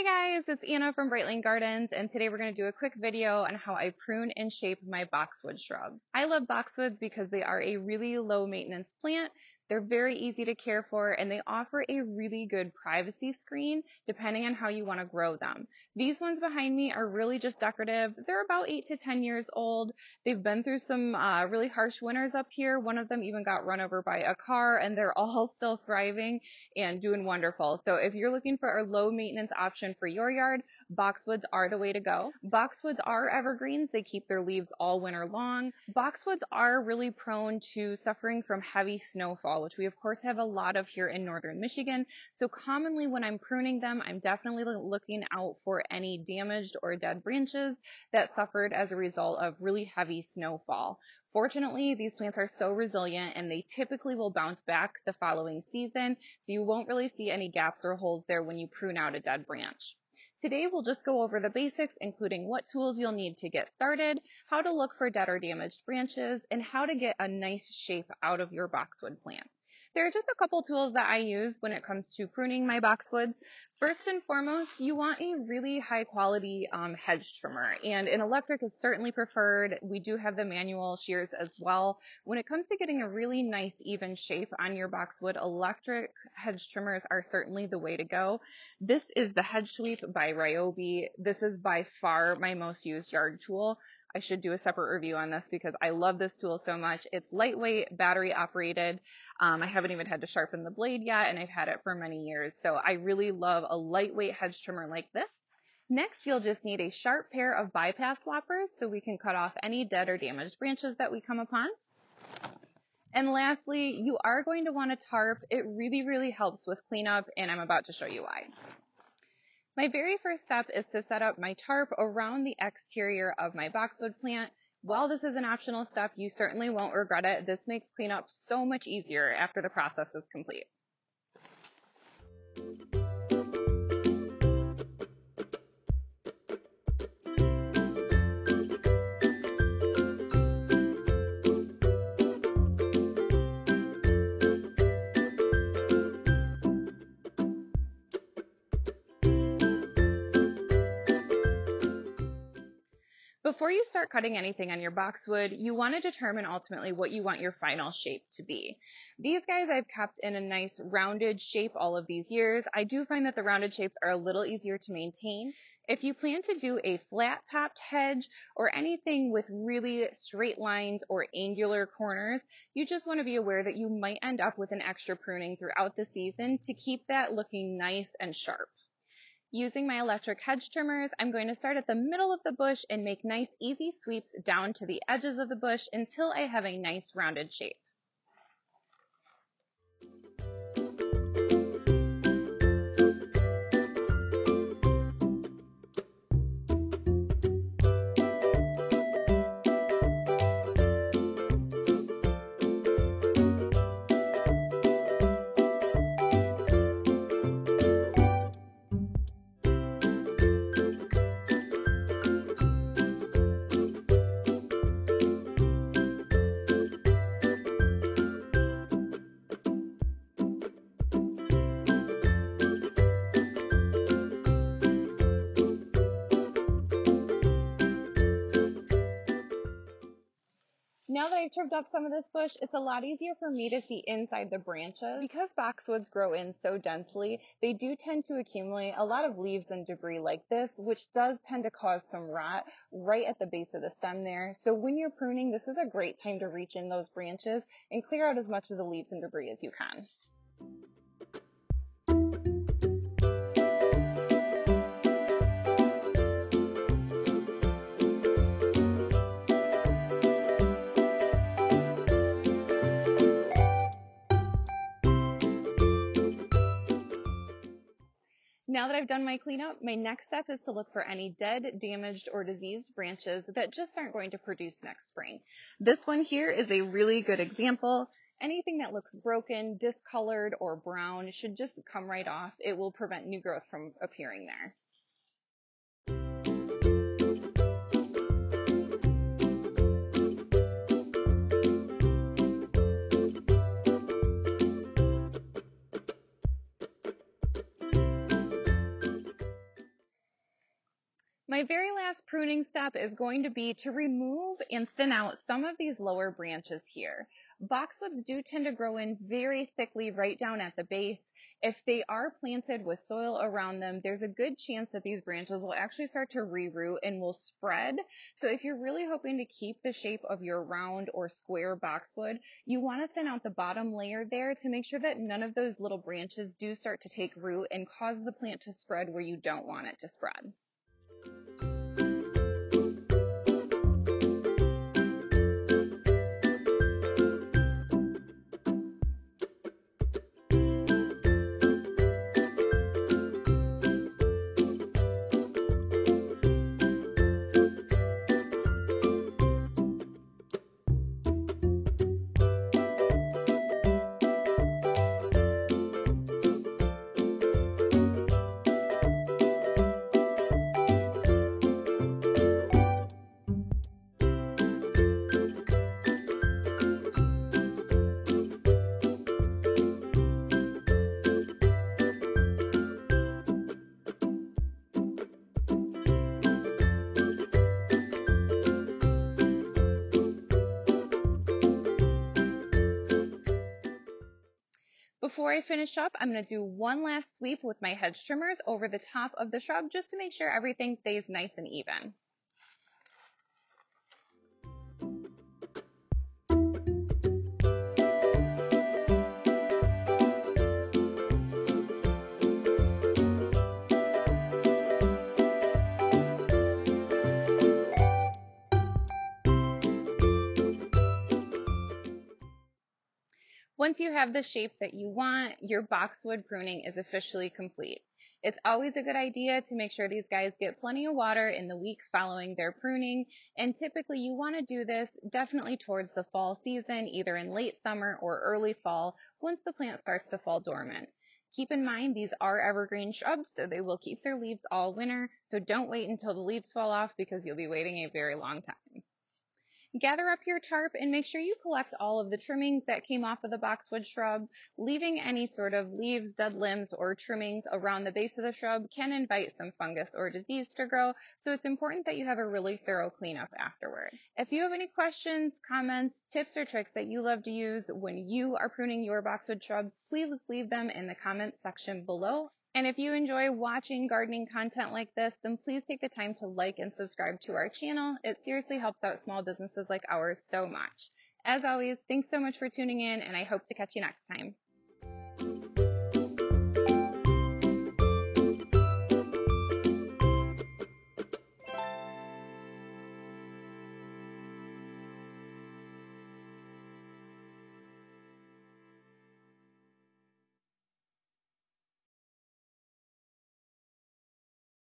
Hey guys, it's Anna from Bright Lane Gardens, and today we're going to do a quick video on how I prune and shape my boxwood shrubs. I love boxwoods because they are a really low maintenance plant. They're very easy to care for, and they offer a really good privacy screen depending on how you want to grow them. These ones behind me are really just decorative. They're about 8 to 10 years old. They've been through some really harsh winters up here. One of them even got run over by a car, and they're all still thriving and doing wonderful. So if you're looking for a low maintenance option for your yard, boxwoods are the way to go. Boxwoods are evergreens. They keep their leaves all winter long. Boxwoods are really prone to suffering from heavy snowfall, which we of course have a lot of here in northern Michigan. So commonly when I'm pruning them, I'm definitely looking out for any damaged or dead branches that suffered as a result of really heavy snowfall. Fortunately, these plants are so resilient and they typically will bounce back the following season, so you won't really see any gaps or holes there when you prune out a dead branch. Today we'll just go over the basics, including what tools you'll need to get started, how to look for dead or damaged branches, and how to get a nice shape out of your boxwood plant. There are just a couple tools that I use when it comes to pruning my boxwoods. First and foremost, you want a really high quality hedge trimmer, and an electric is certainly preferred. We do have the manual shears as well. When it comes to getting a really nice even shape on your boxwood, electric hedge trimmers are certainly the way to go. This is the Hedge Sweep by Ryobi. This is by far my most used yard tool. I should do a separate review on this because I love this tool so much. It's lightweight, battery operated. I haven't even had to sharpen the blade yet, and I've had it for many years. So I really love a lightweight hedge trimmer like this. Next, you'll just need a sharp pair of bypass loppers so we can cut off any dead or damaged branches that we come upon. And lastly, you are going to want a tarp. It really helps with cleanup, and I'm about to show you why. My very first step is to set up my tarp around the exterior of my boxwood plant. While this is an optional step, you certainly won't regret it. This makes cleanup so much easier after the process is complete. Before you start cutting anything on your boxwood, you want to determine ultimately what you want your final shape to be. These guys I've kept in a nice rounded shape all of these years. I do find that the rounded shapes are a little easier to maintain. If you plan to do a flat-topped hedge or anything with really straight lines or angular corners, you just want to be aware that you might end up with an extra pruning throughout the season to keep that looking nice and sharp. Using my electric hedge trimmers, I'm going to start at the middle of the bush and make nice easy sweeps down to the edges of the bush until I have a nice rounded shape. Now that I've trimmed up some of this bush, it's a lot easier for me to see inside the branches. Because boxwoods grow in so densely, they do tend to accumulate a lot of leaves and debris like this, which does tend to cause some rot right at the base of the stem there. So when you're pruning, this is a great time to reach in those branches and clear out as much of the leaves and debris as you can. Now that I've done my cleanup, my next step is to look for any dead, damaged, or diseased branches that just aren't going to produce next spring. This one here is a really good example. Anything that looks broken, discolored, or brown should just come right off. It will prevent new growth from appearing there. My very last pruning step is going to be to remove and thin out some of these lower branches here. Boxwoods do tend to grow in very thickly right down at the base. If they are planted with soil around them, there's a good chance that these branches will actually start to reroot and will spread. So if you're really hoping to keep the shape of your round or square boxwood, you want to thin out the bottom layer there to make sure that none of those little branches do start to take root and cause the plant to spread where you don't want it to spread. Before I finish up, I'm going to do one last sweep with my hedge trimmers over the top of the shrub just to make sure everything stays nice and even. Once you have the shape that you want, your boxwood pruning is officially complete. It's always a good idea to make sure these guys get plenty of water in the week following their pruning, and typically you want to do this definitely towards the fall season, either in late summer or early fall, once the plant starts to fall dormant. Keep in mind these are evergreen shrubs, so they will keep their leaves all winter, so don't wait until the leaves fall off because you'll be waiting a very long time. Gather up your tarp and make sure you collect all of the trimmings that came off of the boxwood shrub. Leaving any sort of leaves, dead limbs, or trimmings around the base of the shrub can invite some fungus or disease to grow, so it's important that you have a really thorough cleanup afterward. If you have any questions, comments, tips, or tricks that you love to use when you are pruning your boxwood shrubs, please leave them in the comments section below. And if you enjoy watching gardening content like this, then please take the time to like and subscribe to our channel. It seriously helps out small businesses like ours so much. As always, thanks so much for tuning in, and I hope to catch you next time.